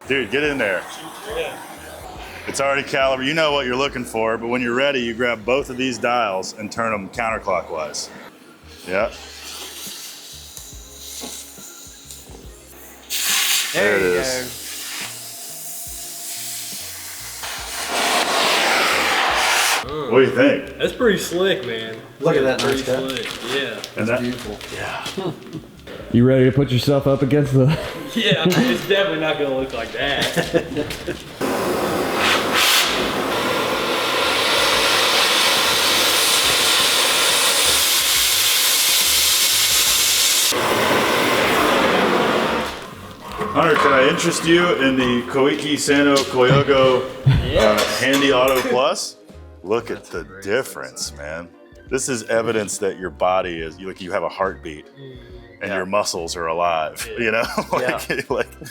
Dude, get in there. Yeah. It's already calibrated. You know what you're looking for, but when you're ready, you grab both of these dials and turn them counterclockwise. Yeah. There it is. Go. What do you think? That's pretty slick, man. Look at that Pretty nice cut. slick. Yeah. And that, Beautiful. yeah. You ready to put yourself up against the... Yeah, it's definitely not gonna look like that. Hunter, can I interest you in the Koike Sano Koyogo Handy Auto Plus? Look at the difference, man. This is evidence that your body is, you have a heartbeat and your muscles are alive, you know? like